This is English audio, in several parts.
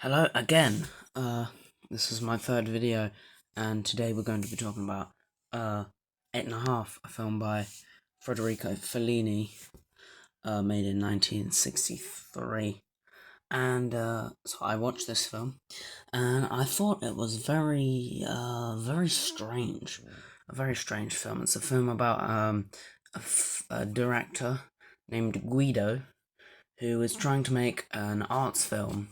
Hello again. This is my third video, and today we're going to be talking about Eight and a Half, a film by Federico Fellini, made in 1963. And so I watched this film, and I thought it was very strange. A very strange film. It's a film about a director named Guido, who is trying to make an arts film,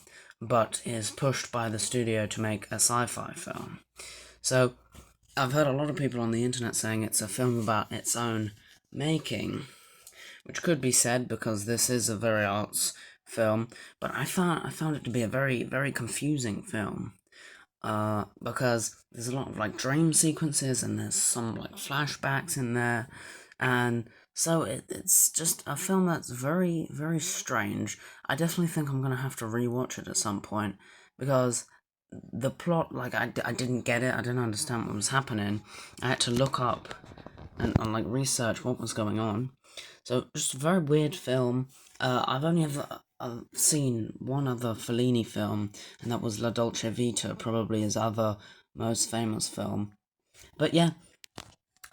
but is pushed by the studio to make a sci-fi film. So, I've heard a lot of people on the internet saying it's a film about its own making, which could be said because this is a very arts film, but I found it to be a very confusing film. Because there's a lot of like dream sequences and there's some like flashbacks in there, and so it's just a film that's very strange. I definitely think I'm gonna have to rewatch it at some point because the plot, like I didn't get it. I didn't understand what was happening. I had to look up and like research what was going on. So just a very weird film. I've only ever seen one other Fellini film, and that was La Dolce Vita, probably his other most famous film. But yeah,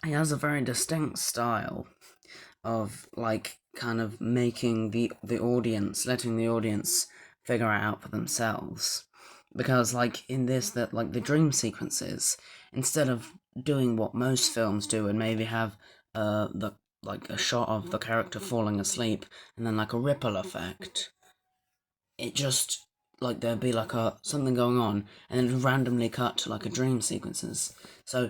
he has a very distinct style of like kind of making the audience, letting the audience figure it out for themselves. Because like in this, that like the dream sequences, instead of doing what most films do and maybe have the like a shot of the character falling asleep and then like a ripple effect, it just like there'd be like a something going on and then it'd randomly cut to like a dream sequences. So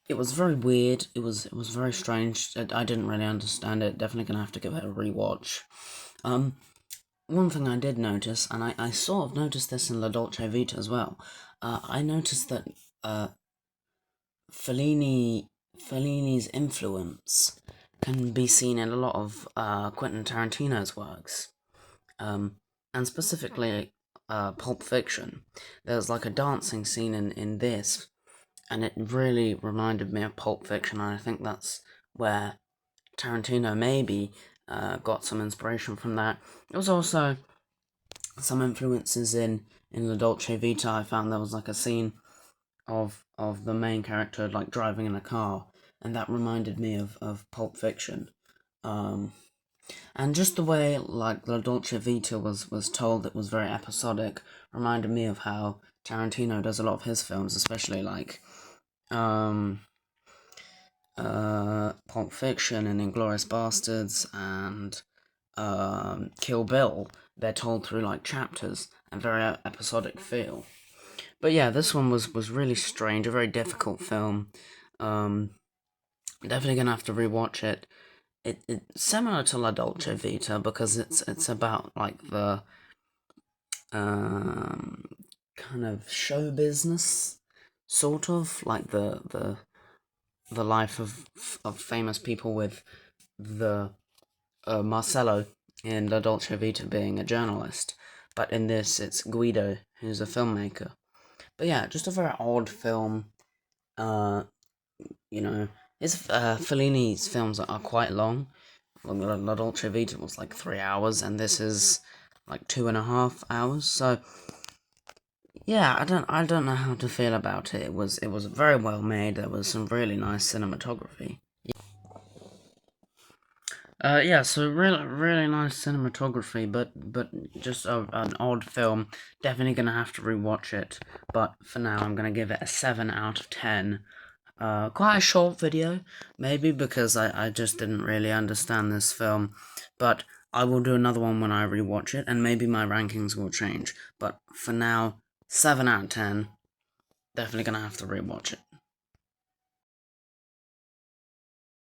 it was very weird. It was very strange. I didn't really understand it. Definitely gonna have to give it a rewatch. Um, One thing I did notice, and I sort of noticed this in La Dolce Vita as well. I noticed that Fellini Fellini's influence can be seen in a lot of Quentin Tarantino's works, and specifically Pulp Fiction. There's like a dancing scene in this, and it really reminded me of Pulp Fiction, and I think that's where Tarantino maybe got some inspiration from that. There was also some influences in La Dolce Vita. I found there was like a scene of the main character like driving in a car, and that reminded me of Pulp Fiction. Um, and just the way like La Dolce Vita was told, it was very episodic, reminded me of how Tarantino does a lot of his films, especially like um Pulp Fiction and Inglourious Bastards and Kill Bill. They're told through like chapters and very episodic feel. But yeah, this one was really strange, a very difficult film. Um, Definitely gonna have to rewatch it. It's similar to La Dolce Vita because it's about like the um kind of show business, sort of like the life of famous people, with the Marcello in La Dolce Vita being a journalist, but in this it's Guido who's a filmmaker. But yeah, just a very odd film. Uh, you know, his Fellini's films are quite long. La Dolce Vita was like 3 hours, and this is like 2.5 hours. So yeah, I don't know how to feel about it. It was very well made. There was some really nice cinematography. Yeah, so really nice cinematography, but just an odd film. Definitely gonna have to rewatch it, but for now I'm gonna give it a 7 out of 10. Quite a short video, maybe because I just didn't really understand this film, but I will do another one when I rewatch it, and maybe my rankings will change. But for now, 7 out of 10. Definitely gonna have to rewatch it.